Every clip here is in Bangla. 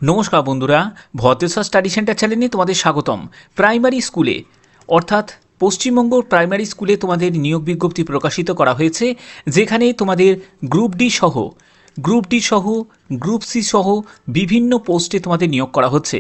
নমস্কার বন্ধুরা, ভতেশ্বর স্টাডি সেন্টার চ্যানেলে তোমাদের স্বাগতম। প্রাইমারি স্কুলে অর্থাৎ পশ্চিমবঙ্গ প্রাইমারি স্কুলে তোমাদের নিয়োগ বিজ্ঞপ্তি প্রকাশিত করা হয়েছে, যেখানে তোমাদের গ্রুপ ডি সহ গ্রুপ সি সহ বিভিন্ন পোস্টে তোমাদের নিয়োগ করা হচ্ছে।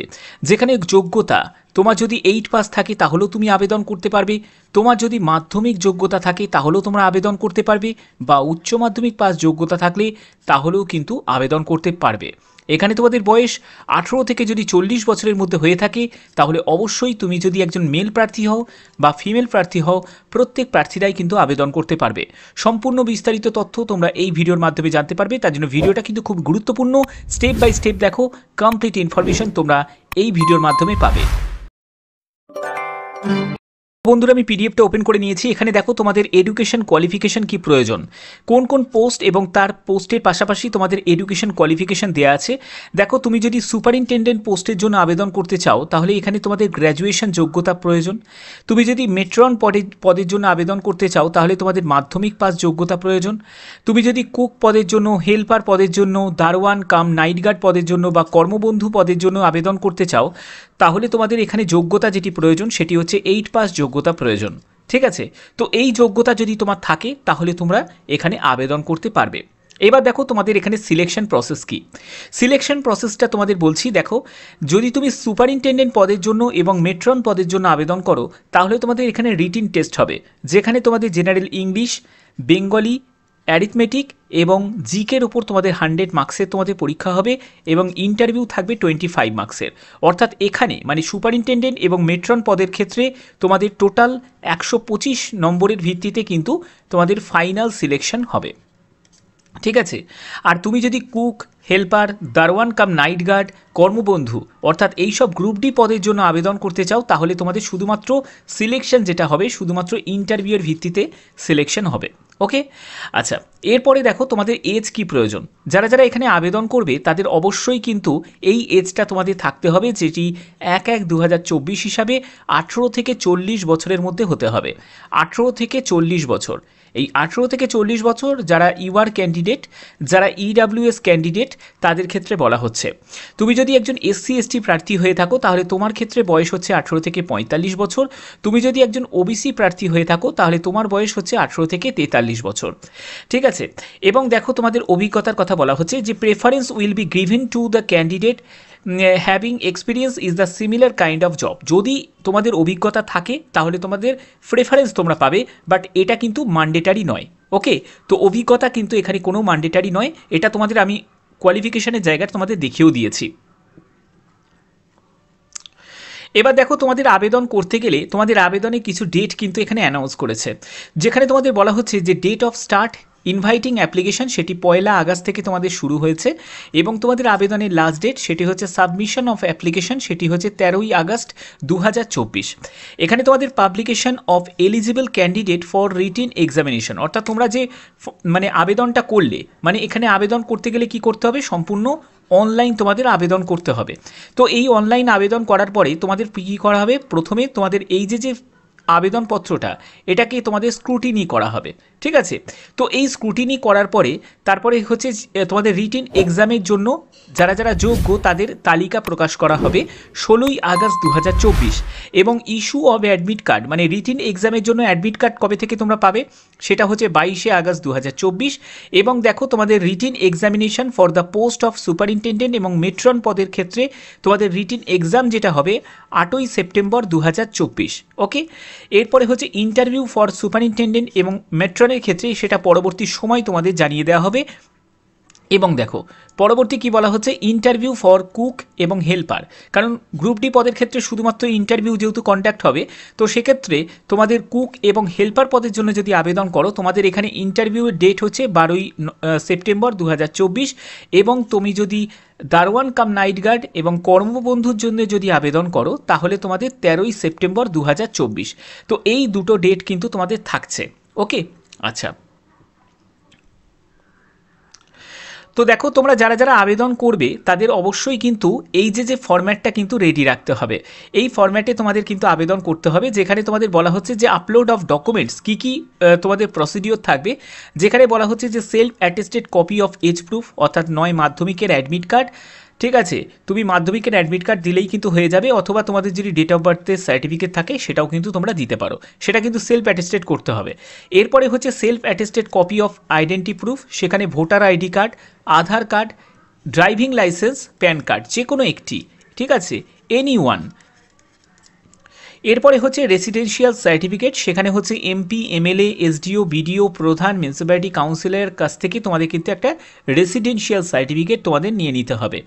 যেখানে যোগ্যতা, তোমার যদি 8 পাস থাকে তাহলেও তুমি আবেদন করতে পারবে, তোমার যদি মাধ্যমিক যোগ্যতা থাকে তাহলেও তোমরা আবেদন করতে পারবে, বা উচ্চ মাধ্যমিক পাস যোগ্যতা থাকলে তাহলেও কিন্তু আবেদন করতে পারবে। এখানে তোমাদের বয়স 18 থেকে যদি 40 বছরের মধ্যে হয়ে থাকে তাহলে অবশ্যই তুমি যদি একজন মেল প্রার্থী হও বা ফিমেল প্রার্থী হও, প্রত্যেক প্রার্থীরাই কিন্তু আবেদন করতে পারবে। সম্পূর্ণ বিস্তারিত তথ্য তোমরা এই ভিডিওর মাধ্যমে জানতে পারবে, তার জন্য ভিডিওটা কিন্তু খুব গুরুত্বপূর্ণ। স্টেপ বাই স্টেপ দেখো, কমপ্লিট ইনফরমেশন তোমরা এই ভিডিওর মাধ্যমে পাবে। বন্ধুরা, আমি পিডিএফটা ওপেন করে নিয়েছি। এখানে দেখো তোমাদের এডুকেশন কোয়ালিফিকেশন কি প্রয়োজন, কোন কোন পোস্ট এবং তার পোস্টের পাশাপাশি তোমাদের এডুকেশন কোয়ালিফিকেশন দেওয়া আছে। দেখো, তুমি যদি সুপারিনটেন্ডেন্ট পোস্টের জন্য আবেদন করতে চাও তাহলে এখানে তোমাদের গ্র্যাজুয়েশন যোগ্যতা প্রয়োজন। তুমি যদি মেট্রন পদের জন্য আবেদন করতে চাও তাহলে তোমাদের মাধ্যমিক পাস যোগ্যতা প্রয়োজন। তুমি যদি কুক পদের জন্য, হেল্পার পদের জন্য, দারোয়ান কাম নাইট গার্ড পদের জন্য বা কর্মবন্ধু পদের জন্য আবেদন করতে চাও তাহলে তোমাদের এখানে যোগ্যতা যেটি প্রয়োজন সেটি হচ্ছে 8 পাস যোগ্যতা প্রয়োজন। ঠিক আছে, তো এই যোগ্যতা যদি তোমার থাকে তাহলে তোমরা এখানে আবেদন করতে পারবে। এবার দেখো তোমাদের এখানে সিলেকশন প্রসেস কি। সিলেকশন প্রসেসটা তোমাদের বলছি। দেখো, যদি তুমি সুপারিনটেন্ডেন্ট পদের জন্য এবং মেট্রন পদের জন্য আবেদন করো তাহলে তোমাদের এখানে রিটিন টেস্ট হবে, যেখানে তোমাদের জেনারেল ইংলিশ, বেঙ্গলি, অ্যারিথমেটিক এবং জিকের ওপর তোমাদের 100 মার্কসের তোমাদের পরীক্ষা হবে এবং ইন্টারভিউ থাকবে 25 মার্কসের। অর্থাৎ এখানে মানে সুপারিনটেন্ডেন্ট এবং মেট্রন পদের ক্ষেত্রে তোমাদের টোটাল 125 নম্বরের ভিত্তিতে কিন্তু তোমাদের ফাইনাল সিলেকশন হবে। ঠিক আছে, আর তুমি যদি কুক, হেল্পার, দারোয়ান কাম নাইট গার্ড, কর্মবন্ধু অর্থাৎ এইসব গ্রুপ ডি পদের জন্য আবেদন করতে চাও তাহলে তোমাদের শুধুমাত্র সিলেকশন যেটা হবে শুধুমাত্র ইন্টারভিউয়ের ভিত্তিতে সিলেকশন হবে। ওকে, আচ্ছা, এরপরে দেখো তোমাদের এজ কি প্রয়োজন। যারা যারা এখানে আবেদন করবে তাদের অবশ্যই কিন্তু এই এজটা তোমাদের থাকতে হবে, যেটি 1/1/2024 হিসাবে 18 থেকে 40 বছরের মধ্যে হতে হবে। 18 থেকে 40 বছর, এই 18 থেকে 40 বছর যারা ইউআর ক্যান্ডিডেট, যারা ইডাব্লিউএস ক্যান্ডিডেট তাদের ক্ষেত্রে বলা হচ্ছে। তুমি যদি একজন এসসি এসটি প্রার্থী হয়ে থাকো তাহলে তোমার ক্ষেত্রে বয়স হচ্ছে 18 থেকে 45 বছর। তুমি যদি একজন ওবিসি প্রার্থী হয়ে থাকো তাহলে তোমার বয়স হচ্ছে 18 থেকে 43 বছর। ঠিক আছে, এবং দেখো তোমাদের অভিজ্ঞতার কথা বলা হচ্ছে যে preference will be given to the candidate having experience is the similar kind of job. যদি তোমাদের অভিজ্ঞতা থাকে তাহলে তোমাদের প্রেফারেন্স তোমরা পাবে, বাট এটা কিন্তু ম্যান্ডেটারি নয়। ওকে, তো অভিজ্ঞতা কিন্তু এখানে কোনো ম্যান্ডেটারি নয়, এটা তোমাদের আমি কোয়ালিফিকেশনের জায়গায় তোমাদের দেখিয়েও দিয়েছি। এবার দেখো, তোমাদের আবেদন করতে গেলে তোমাদের আবেদনে কিছু ডেট কিন্তু এখানে অ্যানাউন্স করেছে, যেখানে তোমাদের বলা হচ্ছে যে date of start inviting application সেটি 1 আগস্ট থেকে তোমাদের শুরু হয়েছে এবং তোমাদের আবেদনের লাস্ট ডেট সেটি হচ্ছে সাবমিশন অফ অ্যাপ্লিকেশন সেটি হচ্ছে 13 আগস্ট 2024। এখানে তোমাদের publication of eligible candidate for written examination, অর্থাৎ তোমরা যে মানে আবেদনটা করলে, মানে এখানে আবেদন করতে গেলে কি করতে হবে, সম্পূর্ণ অনলাইন তোমাদের আবেদন করতে হবে। তো এই অনলাইন আবেদন করার পরে তোমাদের কী করা হবে, প্রথমে তোমাদের এই যে আবেদনপত্রটা এটাকে তোমাদের স্ক্রুটিনি করা হবে। ঠিক আছে, তো এই স্ক্রুটিনি করার পরে তারপরে হচ্ছে তোমাদের রিটিন এক্সামের জন্য যারা যারা যোগ্য তাদের তালিকা প্রকাশ করা হবে 16 আগস্ট 2024। এবং ইস্যু অফ অ্যাডমিট কার্ড, মানে রিটিন এক্সামের জন্য অ্যাডমিট কার্ড কবে থেকে তোমরা পাবে সেটা হচ্ছে 22 আগস্ট 2024। এবং দেখো তোমাদের written examination for the post of superintendent এবং মেট্রন পদের ক্ষেত্রে তোমাদের রিটিন এক্সাম যেটা হবে 8 সেপ্টেম্বর 2024। ওকে, এরপরে হচ্ছে ইন্টারভিউ ফর সুপারিনটেন্ডেন্ট এবং মেট্রনের ক্ষেত্রে সেটা পরবর্তী সময় তোমাদের জানিয়ে দেওয়া হবে। এবং দেখো পরবর্তী কি বলা হচ্ছে, ইন্টারভিউ ফর কুক এবং হেল্পার, কারণ গ্রুপ ডি পদের ক্ষেত্রে শুধুমাত্র ইন্টারভিউ যেহেতু কন্ডাক্ট হবে, তো সেক্ষেত্রে তোমাদের কুক এবং হেল্পার পদের জন্য যদি আবেদন করো তোমাদের এখানে ইন্টারভিউয়ের ডেট হচ্ছে 12 সেপ্টেম্বর 2024। এবং তুমি যদি দারোয়ান কাম নাইট গার্ড এবং কর্মবন্ধুর জন্য যদি আবেদন করো তাহলে তোমাদের 13 সেপ্টেম্বর 2024। তো এই দুটো ডেট কিন্তু তোমাদের থাকছে। ওকে, আচ্ছা, তো দেখো তোমরা যারা যারা আবেদন করবে তাদের অবশ্যই কিন্তু এই যে ফরম্যাটটা কিন্তু রেডি রাখতে হবে। এই ফরম্যাটে তোমাদের কিন্তু আবেদন করতে হবে, যেখানে তোমাদের বলা হচ্ছে যে আপলোড অফ ডকুমেন্টস কী কী তোমাদের প্রসিডিওর থাকবে, যেখানে বলা হচ্ছে যে self attested copy of age proof অর্থাৎ 9 মাধ্যমিকের অ্যাডমিট কার্ড, ঠিক আছে, তুমি মাধ্যমিকের অ্যাডমিট কার্ড দিলেই কিন্তু হয়ে যাবে, অথবা তোমাদের যদি ডেট অফ বার্থের সার্টিফিকেট থাকে সেটাও কিন্তু তোমরা দিতে পারো, সেটা কিন্তু সেলফ অ্যাটেস্টেড করতে হবে। এরপরে হচ্ছে self attested copy of identity proof, সেখানে voter ID card, Aadhaar card, driving licence, PAN card, যে কোনো একটি, ঠিক আছে, এনি ওয়ান। এরপরে হচ্ছে রেসিডেন্সিয়াল সার্টিফিকেট, সেখানে হচ্ছে এমপি, এমএলএ, এসডিও, বিডিও, প্রধান, মিউনিসিপ্যালিটি কাউন্সিলরের কাছ থেকে তোমাদের কিন্তু একটা রেসিডেন্সিয়াল সার্টিফিকেট তোমাদের নিয়ে নিতে হবে।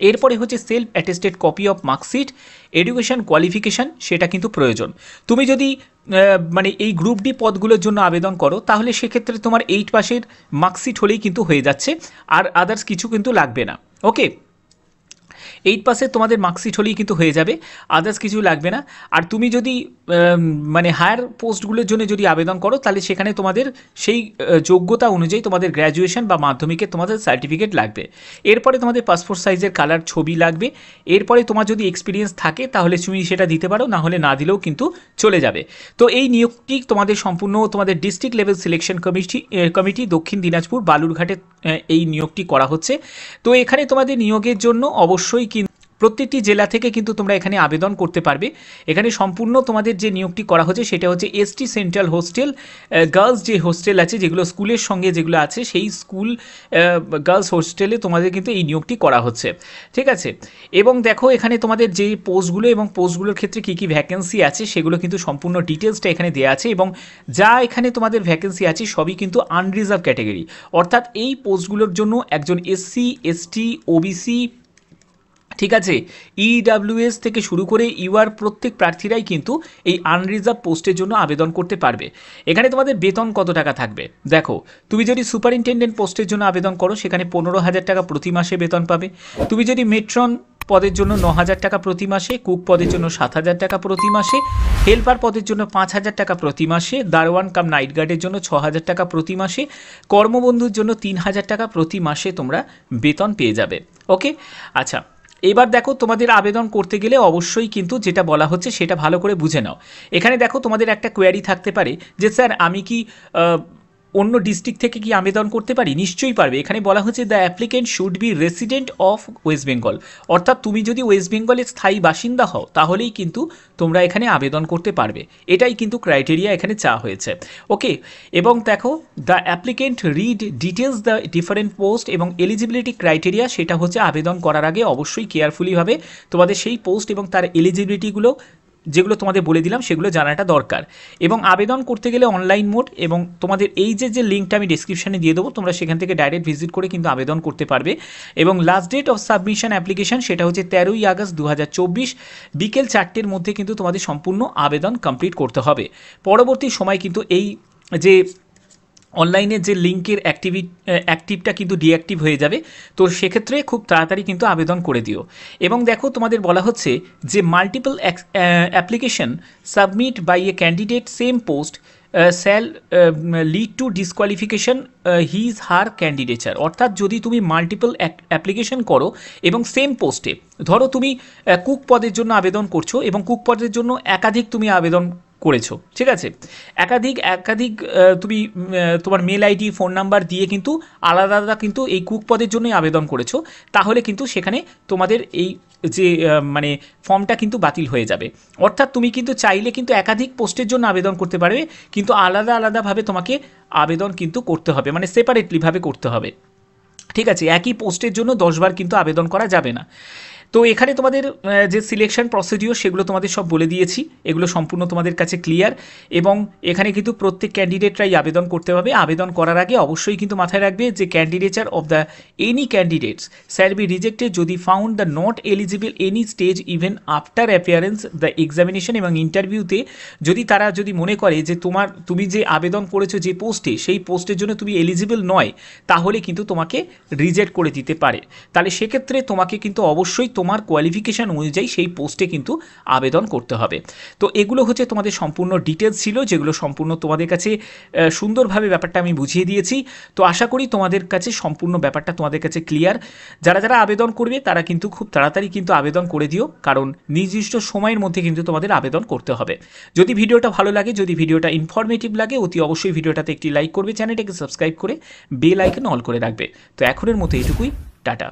এরপরে হচ্ছে self attested copy of marksheet, education qualification, সেটা কিন্তু প্রয়োজন। তুমি যদি মানে এই গ্রুপ ডি পদগুলোর জন্য আবেদন করো তাহলে সেক্ষেত্রে তোমার 8 পাসের মার্কশিট হলেই কিন্তু হয়ে যাচ্ছে, আর আদার্স কিছু কিন্তু লাগবে না। ওকে, 8 পাসের তোমাদের মার্কশিট হলেই কিন্তু হয়ে যাবে, আদার্স কিছু লাগবে না। আর তুমি যদি মানে হায়ার পোস্টগুলোর জন্য যদি আবেদন করো তাহলে সেখানে তোমাদের সেই যোগ্যতা অনুযায়ী তোমাদের গ্র্যাজুয়েশন বা মাধ্যমিকের তোমাদের সার্টিফিকেট লাগবে। এরপরে তোমাদের পাসপোর্ট সাইজের কালার ছবি লাগবে। এরপরে তোমার যদি এক্সপিরিয়েন্স থাকে তাহলে তুমি সেটা দিতে পারো, না হলে না দিলেও কিন্তু চলে যাবে। তো এই নিয়োগটি তোমাদের সম্পূর্ণ তোমাদের ডিস্ট্রিক্ট লেভেল সিলেকশন কমিটি দক্ষিণ দিনাজপুর বালুরঘাটে এই নিয়োগটি করা হচ্ছে। তো এখানে তোমাদের নিয়োগের জন্য অবশ্যই প্রত্যেকটি জেলা থেকে কিন্তু তোমরা এখানে আবেদন করতে পারবে। এখানে সম্পূর্ণ তোমাদের যে নিয়োগটি করা হচ্ছে সেটা হচ্ছে এসটি সেন্ট্রাল হোস্টেল, গার্লস যে হোস্টেল আছে যেগুলো স্কুলের সঙ্গে যেগুলো আছে সেই স্কুল গার্লস হোস্টেলে তোমাদের কিন্তু এই নিয়োগটি করা হচ্ছে, ঠিক আছে। এবং দেখো এখানে তোমাদের যে পোস্টগুলো এবং পোস্টগুলোর ক্ষেত্রে কী কী ভ্যাকেন্সি আছে সেগুলো কিন্তু সম্পূর্ণ ডিটেলসটা এখানে দেওয়া আছে, এবং যা এখানে তোমাদের ভ্যাকেন্সি আছে সবই কিন্তু আনরিজার্ভ ক্যাটাগরি, অর্থাৎ এই পোস্টগুলোর জন্য একজন এসসি, এসটি, ওবিসি, ঠিক আছে, ইডাব্লিউএস থেকে শুরু করে ইউআর প্রত্যেক প্রার্থীরাই কিন্তু এই আনরিজার্ভ পোস্টের জন্য আবেদন করতে পারবে। এখানে তোমাদের বেতন কত টাকা থাকবে দেখো, তুমি যদি সুপারিনটেন্ডেন্ট পোস্টের জন্য আবেদন করো সেখানে 15,000 টাকা প্রতি মাসে বেতন পাবে। তুমি যদি মেট্রন পদের জন্য 9,000 টাকা প্রতি মাসে, কুক পদের জন্য 7,000 টাকা প্রতি মাসে, হেল্পার পদের জন্য 5,000 টাকা প্রতি মাসে, দারোয়ান কাম নাইট গার্ডের জন্য 6,000 টাকা প্রতি মাসে, কর্মবন্ধুর জন্য 3,000 টাকা প্রতি মাসে তোমরা বেতন পেয়ে যাবে। ওকে, আচ্ছা, এবার দেখো তোমাদের আবেদন করতে গেলে অবশ্যই কিন্তু যেটা বলা হচ্ছে সেটা ভালো করে বুঝে নাও। এখানে দেখো তোমাদের একটা কোয়ারি থাকতে পারে যে স্যার আমি কি অন্য ডিস্ট্রিক্ট থেকে কি আবেদন করতে পারি? নিশ্চয়ই পারবে। এখানে বলা হচ্ছে the applicant should be resident of West Bengal, অর্থাৎ তুমি যদি ওয়েস্ট বেঙ্গলের স্থায়ী বাসিন্দা হও তাহলেই কিন্তু তোমরা এখানে আবেদন করতে পারবে, এটাই কিন্তু ক্রাইটেরিয়া এখানে চাওয়া হয়েছে। ওকে, এবং দেখো the applicant read details the different post এবং এলিজিবিলিটি ক্রাইটেরিয়া, সেটা হচ্ছে আবেদন করার আগে অবশ্যই কেয়ারফুলিভাবে তোমাদের সেই পোস্ট এবং তার এলিজিবিলিটিগুলো যেগুলো তোমাদের বলে দিলাম সেগুলো জানাটা দরকার। এবং আবেদন করতে গেলে অনলাইন মোড, এবং তোমাদের এই যে লিঙ্কটা আমি ডিসক্রিপশানে দিয়ে দেবো, তোমরা সেখান থেকে ডাইরেক্ট ভিজিট করে কিন্তু আবেদন করতে পারবে। এবং last date of submission application সেটা হচ্ছে 13ই আগস্ট 2024 বিকেল 4টের মধ্যে কিন্তু তোমাদের সম্পূর্ণ আবেদন কমপ্লিট করতে হবে। পরবর্তী সময় কিন্তু এই যে অনলাইনে যে লিঙ্কের অ্যাক্টিভটা কিন্তু ডিঅ্যাক্টিভ হয়ে যাবে, তো সেক্ষেত্রে খুব তাড়াতাড়ি কিন্তু আবেদন করে দিও। এবং দেখো তোমাদের বলা হচ্ছে যে multiple application submit by a candidate same post shall lead to disqualification his her candidature, অর্থাৎ যদি তুমি মাল্টিপল অ্যাপ্লিকেশন করো এবং সেম পোস্টে, ধরো তুমি কুক পদের জন্য আবেদন করছো এবং কুক পদের জন্য একাধিক তুমি আবেদন করেছো, ঠিক আছে, একাধিক তুমি তোমার মেল আইডি, ফোন নাম্বার দিয়ে কিন্তু আলাদা আলাদা কিন্তু এই কুক পদের জন্যই আবেদন করেছো, তাহলে কিন্তু সেখানে তোমাদের এই যে মানে ফর্মটা কিন্তু বাতিল হয়ে যাবে। অর্থাৎ তুমি কিন্তু চাইলে কিন্তু একাধিক পোস্টের জন্য আবেদন করতে পারবে, কিন্তু আলাদা আলাদাভাবে তোমাকে আবেদন কিন্তু করতে হবে, মানে সেপারেটলিভাবে করতে হবে, ঠিক আছে। একই পোস্টের জন্য 10 বার কিন্তু আবেদন করা যাবে না। তো এখানে তোমাদের যে সিলেকশন প্রসিডিওর সেগুলো তোমাদের সব বলে দিয়েছি, এগুলো সম্পূর্ণ তোমাদের কাছে ক্লিয়ার। এবং এখানে কিন্তু প্রত্যেক ক্যান্ডিডেটরাই আবেদন করতে হবে। আবেদন করার আগে অবশ্যই কিন্তু মাথায় রাখবে যে candidature of the any candidates shall be rejected যদি found the not eligible any stage even after appearance the examination, এবং ইন্টারভিউতে যদি মনে করে যে তুমি যে আবেদন করেছো যে পোস্টে, সেই পোস্টের জন্য তুমি এলিজিবল নয়, তাহলে কিন্তু তোমাকে রিজেক্ট করে দিতে পারে। তাহলে সেক্ষেত্রে তোমাকে কিন্তু অবশ্যই তোমার কোয়ালিফিকেশান অনুযায়ী সেই পোস্টে কিন্তু আবেদন করতে হবে। তো এগুলো হচ্ছে তোমাদের সম্পূর্ণ ডিটেলস ছিল, যেগুলো সম্পূর্ণ তোমাদের কাছে সুন্দরভাবে ব্যাপারটা আমি বুঝিয়ে দিয়েছি। তো আশা করি তোমাদের কাছে সম্পূর্ণ ব্যাপারটা তোমাদের কাছে ক্লিয়ার। যারা আবেদন করবে তারা কিন্তু খুব তাড়াতাড়ি কিন্তু আবেদন করে দিও, কারণ নির্দিষ্ট সময়ের মধ্যে কিন্তু তোমাদের আবেদন করতে হবে। যদি ভিডিওটা ভালো লাগে, যদি ভিডিওটা ইনফরমেটিভ লাগে, অতি অবশ্যই ভিডিওটাতে একটি লাইক করবে, চ্যানেলটাকে সাবস্ক্রাইব করে বেল আইকন অল করে রাখবে। তো এখনের মতো এইটুকুই, টাটা।